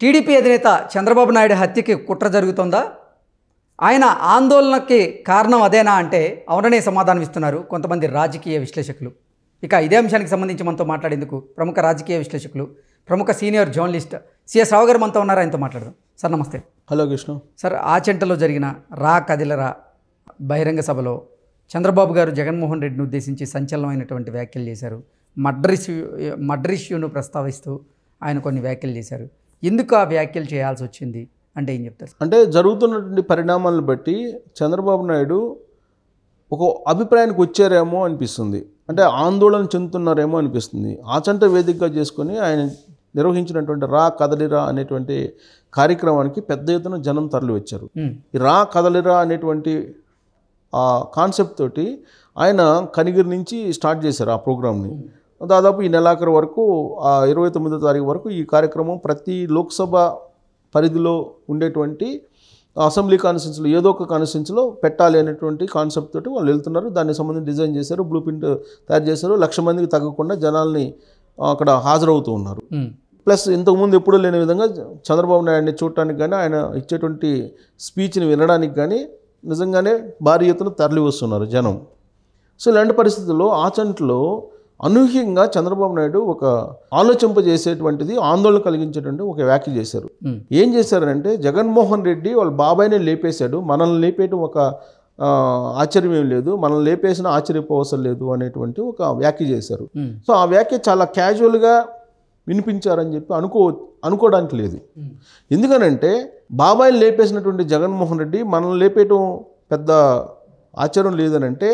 TDP అధినేత చంద్రబాబు నాయుడు హత్యకి కుట్ర జరుగుతుందా? ఆయన ఆందోళనకి కారణం అదేనా అంటే అవుననే సమాధానం ఇస్తున్నారు కొంతమంది రాజకీయ విశ్లేషకులు. ఇక ఇదే అంశానికి సంబంధించి మనతో మాట్లాడేందుకు ప్రముఖ రాజకీయ విశ్లేషకులు, ప్రముఖ సీనియర్ జర్నలిస్ట్ సిఎస్ రావు గారు మనతో ఉన్నారు. ఆయనతో మాట్లాడదాం. సార్ నమస్తే. హలో కృష్ణ. సార్, ఆచంటలో జరిగిన రా కదిలరా బహిరంగ సభలో చంద్రబాబు గారు జగన్మోహన్ రెడ్డిని ఉద్దేశించి సంచలనమైనటువంటి వ్యాఖ్యలు చేశారు. మర్డర్ ఇష్యూను ప్రస్తావిస్తూ ఆయన కొన్ని వ్యాఖ్యలు చేశారు. ఎందుకు ఆ వ్యాఖ్యలు చేయాల్సి వచ్చింది అంటే ఏం చెప్తారు? అంటే జరుగుతున్నటువంటి పరిణామాలను బట్టి చంద్రబాబు నాయుడు ఒక అభిప్రాయానికి వచ్చారేమో అనిపిస్తుంది. అంటే ఆందోళన చెందుతున్నారేమో అనిపిస్తుంది. ఆచంట వేదికగా చేసుకొని ఆయన నిర్వహించినటువంటి రా కదలిరా అనేటువంటి కార్యక్రమానికి పెద్ద ఎత్తున జనం తరలి వచ్చారు. ఈ రా కదలిరా అనేటువంటి ఆ కాన్సెప్ట్ తోటి ఆయన కనిగిరి నుంచి స్టార్ట్ చేశారు ఆ ప్రోగ్రామ్ని. దాదాపు ఈ నెలాఖరు వరకు 29వ తారీఖు వరకు ఈ కార్యక్రమం ప్రతి లోక్సభ పరిధిలో ఉండేటువంటి అసెంబ్లీ కాన్స్టిట్యున్సీలో ఏదో ఒక కాన్స్టిట్యున్సీలో పెట్టాలి అనేటువంటి కాన్సెప్ట్ తోటి వాళ్ళు వెళ్తున్నారు. దానికి సంబంధించి డిజైన్ చేశారు, బ్లూ ప్రింట్ తయారు చేశారు. 1,00,000 మందికి తగ్గకుండా జనాల్ని అక్కడ హాజరవుతూ ఉన్నారు. ప్లస్ ఇంతకుముందు ఎప్పుడూ లేని విధంగా చంద్రబాబు నాయుడిని చూడటానికి కానీ ఆయన ఇచ్చేటువంటి స్పీచ్ని వినడానికి కానీ నిజంగానే భారీ ఎత్తున తరలి వస్తున్నారు జనం. సో ఇలాంటి పరిస్థితుల్లో ఆచంట్లో అనూహ్యంగా చంద్రబాబు నాయుడు ఒక ఆలోచింపజేసేటువంటిది, ఆందోళన కలిగించేటువంటి ఒక వ్యాఖ్య చేశారు. ఏం చేశారంటే, జగన్మోహన్ రెడ్డి వాళ్ళ బాబాయినే లేపేశాడు, మనల్ని లేపేయడం ఒక ఆశ్చర్యం ఏం లేదు, మనల్ని లేపేసినా ఆశ్చర్యపోవసరం లేదు అనేటువంటి ఒక వ్యాఖ్య చేశారు. సో ఆ వ్యాఖ్య చాలా క్యాజువల్గా వినిపించారని చెప్పి అనుకోవడానికి లేదు. ఎందుకనంటే బాబాయిని లేపేసినటువంటి జగన్మోహన్ రెడ్డి మనల్ని లేపేయటం పెద్ద ఆశ్చర్యం లేదనంటే,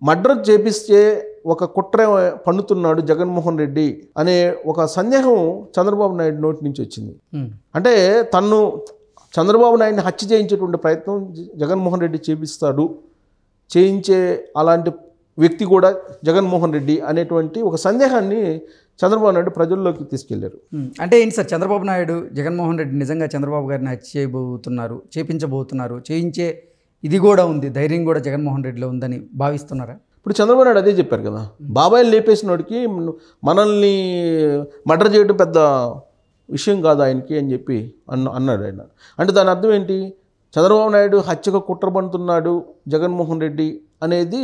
మర్డర్ చేపిస్తే ఒక కుట్ర పన్నుతున్నాడు జగన్మోహన్ రెడ్డి అనే ఒక సందేహం చంద్రబాబు నాయుడు నోటి నుంచి వచ్చింది. అంటే చంద్రబాబు నాయుడిని హత్య చేయించేటువంటి ప్రయత్నం జగన్మోహన్ రెడ్డి చేయించే అలాంటి వ్యక్తి కూడా జగన్మోహన్ రెడ్డి అనేటువంటి ఒక సందేహాన్ని చంద్రబాబు నాయుడు ప్రజల్లోకి తీసుకెళ్లారు. అంటే ఏంటి సార్, చంద్రబాబు నాయుడు జగన్మోహన్ రెడ్డి నిజంగా చంద్రబాబు గారిని హత్య చేయించబోతున్నారు, చేయించే ఇది కూడా ఉంది, ధైర్యం కూడా జగన్మోహన్ రెడ్డిలో ఉందని భావిస్తున్నారా? ఇప్పుడు చంద్రబాబు నాయుడు అదే చెప్పారు కదా, బాబాయిని లేపేసినోడికి మనల్ని మర్డర్ చేయడం పెద్ద విషయం కాదు ఆయనకి అని చెప్పి అన్నాడు ఆయన. అంటే దాని అర్థం ఏంటి? చంద్రబాబు నాయుడు హత్యకు కుట్ర పడుతున్నాడు జగన్మోహన్ రెడ్డి అనేది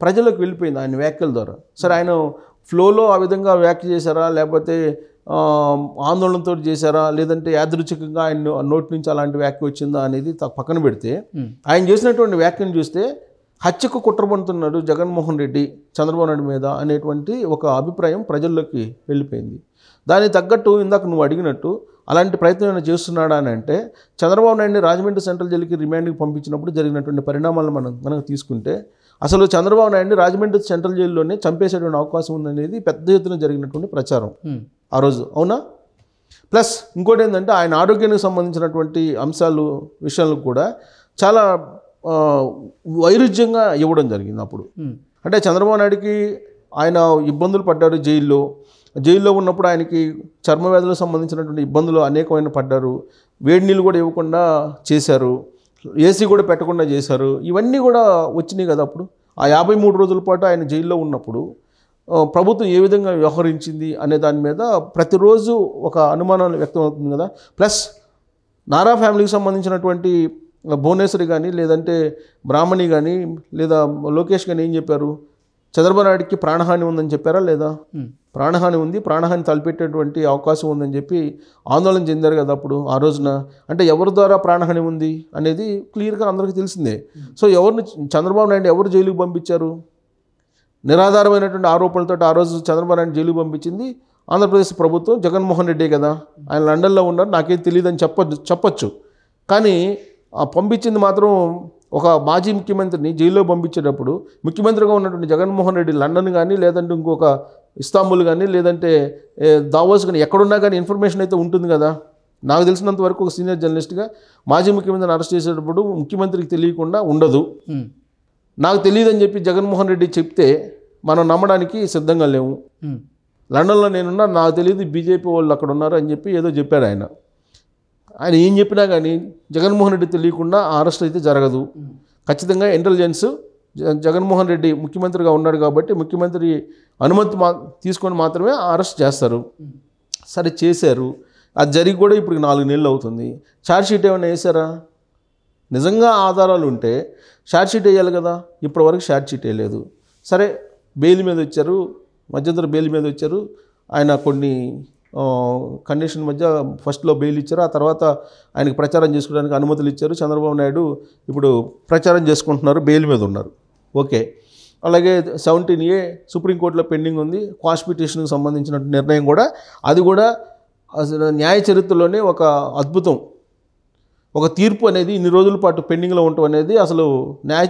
ప్రజలకు వెళ్ళిపోయింది ఆయన వ్యాఖ్యల ద్వారా. సరే, ఆయన ఫ్లోలో ఆ విధంగా వ్యాఖ్య చేశారా, లేకపోతే ఆందోళనతో చేశారా, లేదంటే యాదృచ్ఛికంగా ఆయన నోటి నుంచి అలాంటి వ్యాఖ్య వచ్చిందా అనేది పక్కన పెడితే, ఆయన చేసినటువంటి వ్యాఖ్యను చూస్తే హత్యకు కుట్రపడుతున్నాడు జగన్మోహన్ రెడ్డి చంద్రబాబు నాయుడు మీద అనేటువంటి ఒక అభిప్రాయం ప్రజల్లోకి వెళ్ళిపోయింది. దానికి తగ్గట్టు ఇందాక నువ్వు అడిగినట్టు అలాంటి ప్రయత్నం ఏమైనా చేస్తున్నాడా అని అంటే, చంద్రబాబు నాయుడిని రాజమండ్రి సెంట్రల్ జైలుకి రిమాండ్కి పంపించినప్పుడు జరిగినటువంటి పరిణామాలను మనం తీసుకుంటే, అసలు చంద్రబాబు నాయుడిని రాజమండ్రి సెంట్రల్ జైల్లోనే చంపేసేటువంటి అవకాశం ఉందనేది పెద్ద ఎత్తున జరిగినటువంటి ప్రచారం ఆ రోజు, అవునా? ప్లస్ ఇంకోటి ఏంటంటే, ఆయన ఆరోగ్యానికి సంబంధించినటువంటి విషయాలకు కూడా చాలా వైరుధ్యంగా ఇవ్వడం జరిగింది అప్పుడు. అంటే చంద్రబాబు నాయుడికి ఆయన ఇబ్బందులు పడ్డారు జైల్లో ఉన్నప్పుడు, ఆయనకి చర్మ వ్యాధులకు సంబంధించినటువంటి ఇబ్బందులు అనేకమైన పడ్డారు. వేడి నీళ్ళు కూడా ఇవ్వకుండా చేశారు, ఏసీ కూడా పెట్టకుండా చేశారు. ఇవన్నీ కూడా వచ్చినాయి కదా అప్పుడు. ఆ 53 రోజుల పాటు ఆయన జైల్లో ఉన్నప్పుడు ప్రభుత్వం ఏ విధంగా వ్యవహరించింది అనే దాని మీద ప్రతిరోజు ఒక అనుమానం వ్యక్తం అవుతుంది కదా. ప్లస్ నారా ఫ్యామిలీకి సంబంధించినటువంటి భువనేశ్వరి కానీ, లేదంటే బ్రాహ్మణి కానీ, లేదా లోకేష్ కానీ ఏం చెప్పారు? చంద్రబాబు నాయుడికి ప్రాణహాని ఉందని చెప్పారా లేదా? ప్రాణహాని ఉంది, ప్రాణహాని తలపెట్టేటువంటి అవకాశం ఉందని చెప్పి ఆందోళన చెందారు కదా అప్పుడు ఆ రోజున. అంటే ఎవరి ద్వారా ప్రాణహాని ఉంది అనేది క్లియర్గా అందరికీ తెలిసిందే. సో చంద్రబాబు నాయుడు ఎవరు జైలుకి పంపించారు? నిరాధారమైనటువంటి ఆరోపణలతో ఆ రోజు చంద్రబాబు నాయుడు జైలుకి పంపించింది ఆంధ్రప్రదేశ్ ప్రభుత్వం, జగన్మోహన్ రెడ్డి కదా. ఆయన లండన్లో ఉన్నారు, నాకేం తెలియదని చెప్పచ్చు. కానీ పంపించింది మాత్రం ఒక మాజీ ముఖ్యమంత్రిని జైల్లో పంపించేటప్పుడు, ముఖ్యమంత్రిగా ఉన్నటువంటి జగన్మోహన్ రెడ్డి లండన్ కానీ, లేదంటే ఇంకొక ఇస్తాంబుల్ కానీ, లేదంటే దావోస్ కానీ ఎక్కడున్నా కానీ ఇన్ఫర్మేషన్ అయితే ఉంటుంది కదా. నాకు తెలిసినంత వరకు ఒక సీనియర్ జర్నలిస్ట్గా మాజీ ముఖ్యమంత్రిని అరెస్ట్ చేసేటప్పుడు ముఖ్యమంత్రికి తెలియకుండా ఉండదు. నాకు తెలియదని చెప్పి జగన్మోహన్ రెడ్డి చెప్తే మనం నమ్మడానికి సిద్ధంగా లేవు. లండన్లో నేనున్నా, నాకు తెలియదు బీజేపీ వాళ్ళు అక్కడ ఉన్నారు అని చెప్పి ఏదో చెప్పాడు ఆయన. ఆయన ఏం చెప్పినా కానీ జగన్మోహన్ రెడ్డి తెలియకుండా ఆ అరెస్ట్ అయితే జరగదు. ఖచ్చితంగా ఇంటెలిజెన్స్ జగన్మోహన్ రెడ్డి ముఖ్యమంత్రిగా ఉన్నాడు కాబట్టి ముఖ్యమంత్రి అనుమతి తీసుకొని మాత్రమే అరెస్ట్ చేస్తారు. సరే, చేశారు. అది జరిగి కూడా ఇప్పుడు 4 నెలలు అవుతుంది. ఛార్జ్షీట్ ఏమైనా వేసారా? నిజంగా ఆధారాలు ఉంటే ఛార్జ్షీట్ వేయాలి కదా. ఇప్పటివరకు ఛార్జ్షీట్ వేయలేదు. సరే, బెయిల్ మీద వచ్చారు, మధ్యంతర బెయిల్ మీద వచ్చారు. ఆయన కొన్ని కండిషన్ మధ్య ఫస్ట్లో బెయిల్ ఇచ్చారు. ఆ తర్వాత ఆయనకి ప్రచారం చేసుకోవడానికి అనుమతులు ఇచ్చారు. చంద్రబాబు నాయుడు ఇప్పుడు ప్రచారం చేసుకుంటున్నారు, బెయిల్ మీద ఉన్నారు. ఓకే. అలాగే 17A సుప్రీంకోర్టులో పెండింగ్ ఉంది. క్వాష్ పిటిషన్కి సంబంధించిన నిర్ణయం కూడా, అది కూడా అసలు న్యాయ చరిత్రలోనే ఒక అద్భుతం. ఒక తీర్పు అనేది ఇన్ని రోజుల పాటు పెండింగ్లో ఉండటం అనేది అసలు న్యాయ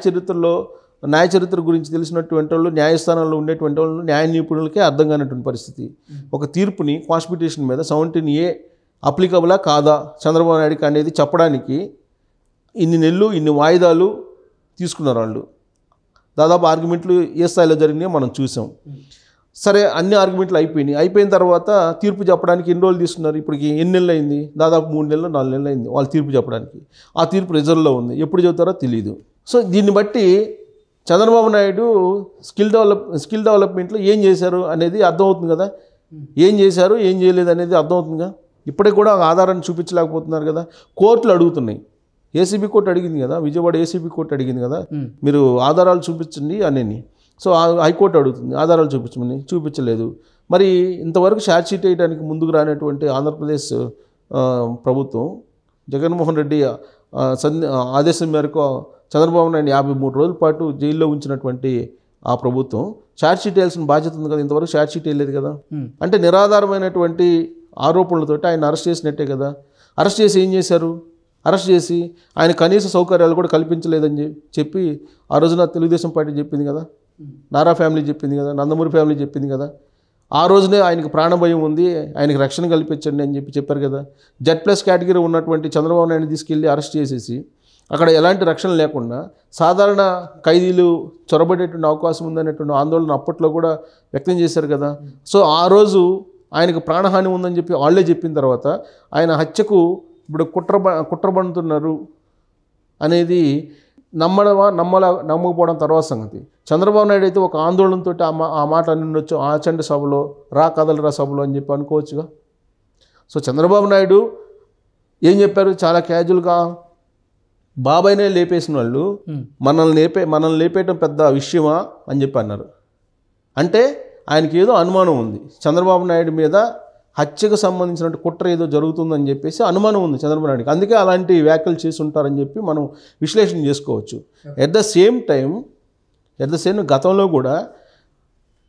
చరిత్ర గురించి తెలిసినటువంటి వాళ్ళు, న్యాయస్థానాల్లో ఉండేటువంటి వాళ్ళు, న్యాయ నిపుణులకే అర్థం కానటువంటి పరిస్థితి. ఒక తీర్పుని క్వాష్ పిటిషన్ మీద 17A అప్లికబులా కాదా చంద్రబాబు నాయుడుకి అనేది చెప్పడానికి ఇన్ని నెలలు, ఇన్ని వాయిదాలు తీసుకున్నారు వాళ్ళు. దాదాపు ఆర్గ్యుమెంట్లు ఏ స్థాయిలో జరిగినాయో మనం చూసాం. సరే, అన్ని ఆర్గ్యుమెంట్లు అయిపోయిన తర్వాత తీర్పు చెప్పడానికి ఎన్ని రోజులు తీసుకున్నారు? ఇప్పటికి ఎన్ని నెలలు అయింది? దాదాపు 3 నెలలు 4 నెలలు అయింది వాళ్ళు తీర్పు చెప్పడానికి. ఆ తీర్పు రిజర్వ్లో ఉంది, ఎప్పుడు చెబుతారో తెలియదు. సో దీన్ని బట్టి చంద్రబాబు నాయుడు స్కిల్ డెవలప్మెంట్లో ఏం చేశారు అనేది అర్థమవుతుంది కదా. ఏం చేశారు, ఏం చేయలేదు అనేది అర్థమవుతుందిగా. ఇప్పటికి కూడా ఆధారాన్ని చూపించలేకపోతున్నారు కదా. కోర్టులు అడుగుతున్నాయి. ఏసీబీ కోర్టు అడిగింది కదా, విజయవాడ ఏసీబీ కోర్టు అడిగింది కదా, మీరు ఆధారాలు చూపించండి అని. సో హైకోర్టు అడుగుతుంది ఆధారాలు చూపించమని, చూపించలేదు. మరి ఇంతవరకు ఛార్జ్షీట్ వేయడానికి ముందుకు రానటువంటి ఆంధ్రప్రదేశ్ ప్రభుత్వం, జగన్మోహన్ రెడ్డి ఆదేశం మేరకు చంద్రబాబు నాయుడు 53 రోజుల పాటు జైల్లో ఉంచినటువంటి ఆ ప్రభుత్వం ఛార్జ్షీట్ వేయాల్సిన బాధ్యత ఉంది కదా. ఇంతవరకు ఛార్జ్షీట్ వేయలేదు కదా. అంటే నిరాధారమైనటువంటి ఆరోపణలతోటి ఆయన అరెస్ట్ చేసినట్టే కదా. అరెస్ట్ చేసి ఏం చేశారు? అరెస్ట్ చేసి ఆయన కనీస సౌకర్యాలు కూడా కల్పించలేదని చెప్పి ఆ రోజున తెలుగుదేశం పార్టీ చెప్పింది కదా, నారా ఫ్యామిలీ చెప్పింది కదా, నందమూరి ఫ్యామిలీ చెప్పింది కదా. ఆ రోజునే ఆయనకు ప్రాణభయం ఉంది, ఆయనకు రక్షణ కల్పించండి అని చెప్పారు కదా. Z+ కేటగిరీ ఉన్నటువంటి చంద్రబాబు నాయుడు తీసుకెళ్ళి అరెస్ట్ చేసేసి అక్కడ ఎలాంటి రక్షణ లేకుండా సాధారణ ఖైదీలు చొరబడేటువంటి అవకాశం ఉందనేటువంటి ఆందోళన అప్పట్లో కూడా వ్యక్తం చేశారు కదా. సో ఆ రోజు ఆయనకు ప్రాణహాని ఉందని చెప్పి వాళ్ళే చెప్పిన తర్వాత ఆయన హత్యకు ఇప్పుడు కుట్రబండుతున్నారు అనేది నమ్మకపోవడం తర్వాత సంగతి. చంద్రబాబు నాయుడు అయితే ఒక ఆందోళనతో ఆ మాట ఉండొచ్చు, ఆచండ సభలో, కదలరా సభలో అని చెప్పి అనుకోవచ్చుగా. సో చంద్రబాబు నాయుడు ఏం చెప్పారు? చాలా క్యాజువల్గా బాబాయ్నే లేపేసిన వాళ్ళు మనల్ని లేపేయటం పెద్ద విషయమా అని చెప్పి అన్నారు. అంటే ఆయనకి ఏదో అనుమానం ఉంది, చంద్రబాబు నాయుడు మీద హత్యకు సంబంధించిన కుట్ర ఏదో జరుగుతుందని చెప్పేసి అనుమానం ఉంది చంద్రబాబు నాయుడుకి. అందుకే అలాంటి వ్యాఖ్యలు చేసి ఉంటారని చెప్పి మనం విశ్లేషణ చేసుకోవచ్చు. ఎట్ ద సేమ్ గతంలో కూడా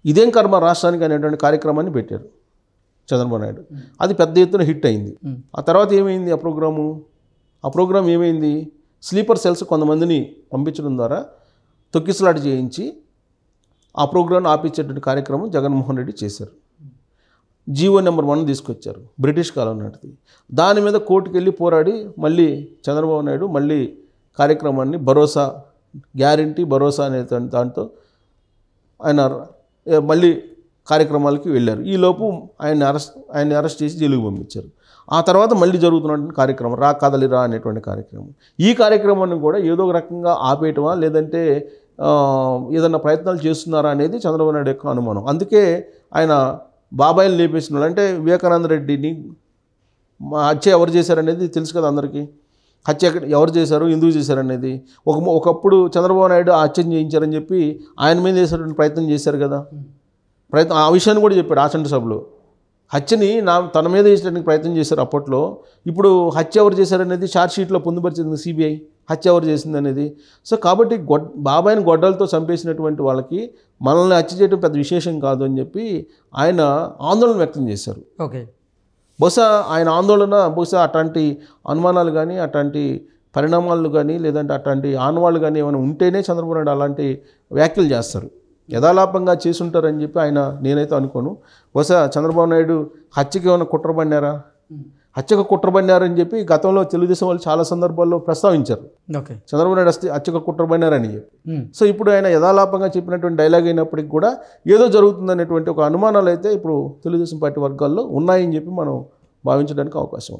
ఇదేం కర్మ రాష్ట్రానికి అనేటువంటి కార్యక్రమాన్ని పెట్టారు చంద్రబాబు నాయుడు. అది పెద్ద ఎత్తున హిట్ అయింది. ఆ తర్వాత ఏమైంది? ఆ ప్రోగ్రాం ఏమైంది? స్లీపర్ సెల్స్ కొంతమందిని పంపించడం ద్వారా తొక్కిసలాట చేయించి ఆ ప్రోగ్రాంను ఆపించేటువంటి కార్యక్రమం జగన్మోహన్ రెడ్డి చేశారు. జీవో నెంబర్ 1 తీసుకొచ్చారు, బ్రిటిష్ కాలం నాటిది. దాని మీద కోర్టుకు వెళ్ళి పోరాడి మళ్ళీ చంద్రబాబు నాయుడు మళ్ళీ కార్యక్రమాన్ని గ్యారంటీ భరోసా అనే దాంతో ఆయన మళ్ళీ కార్యక్రమాలకి వెళ్ళారు. ఈలోపు ఆయన్ని అరెస్ట్ చేసి జైలుకు పంపించారు. ఆ తర్వాత మళ్ళీ జరుగుతున్నటువంటి కార్యక్రమం కదలిరా అనేటువంటి కార్యక్రమం. ఈ కార్యక్రమాన్ని కూడా ఏదో ఒక రకంగా ఆపేయటమా లేదంటే ఏదన్నా ప్రయత్నాలు చేస్తున్నారా అనేది చంద్రబాబు నాయుడు యొక్క అనుమానం. అందుకే ఆయన బాబాయిని లేపేసిన వాళ్ళు, అంటే వివేకానంద రెడ్డిని హత్య ఎవరు చేశారనేది తెలుసు కదా అందరికీ. హత్య ఎవరు చేశారు, ఎందుకు చేశారనేది ఒకప్పుడు చంద్రబాబు నాయుడు ఆ హత్యను చేయించారని చెప్పి ఆయన మీద చేసేటువంటి ప్రయత్నం చేశారు కదా. ఆ విషయాన్ని కూడా చెప్పాడు ఆచంట సభలో. హత్యని తన మీద చేసేటానికి ప్రయత్నం చేశారు అప్పట్లో. ఇప్పుడు హత్య ఎవరు చేశారనేది ఛార్జ్షీట్లో పొందుపరిచింది సిబిఐ, హత్య ఎవరు చేసింది అనేది. సో కాబట్టి బాబాయిని గొడ్డలతో చంపేసినటువంటి వాళ్ళకి మనల్ని హత్య చేయడం పెద్ద విశేషం కాదు అని చెప్పి ఆయన ఆందోళన వ్యక్తం చేశారు. ఓకే, బహుశా ఆయన ఆందోళన అట్లాంటి అనుమానాలు కానీ, అట్లాంటి పరిణామాలు కానీ, లేదంటే అట్లాంటి ఆనవాళ్ళు కానీ ఏమైనా ఉంటేనే చంద్రబాబు నాయుడు అలాంటి వ్యాఖ్యలు చేస్తారు. యథాలాపంగా చేసుంటారని చెప్పి నేనైతే అనుకోను. బహుశా చంద్రబాబు నాయుడు హత్యకి ఏమైనా కుట్రబడినారా, హత్యకు కుట్రబడినారని చెప్పి గతంలో తెలుగుదేశం వాళ్ళు చాలా సందర్భాల్లో ప్రస్తావించారు. చంద్రబాబు నాయుడు హత్యకు కుట్రబడినారని చెప్పి. సో ఇప్పుడు ఆయన యథాలాపంగా చెప్పినటువంటి డైలాగ్ అయినప్పటికీ కూడా ఏదో జరుగుతుందనేటువంటి ఒక అనుమానాలు అయితే ఇప్పుడు తెలుగుదేశం పార్టీ వర్గాల్లో ఉన్నాయని చెప్పి మనం భావించడానికి అవకాశం ఉంది.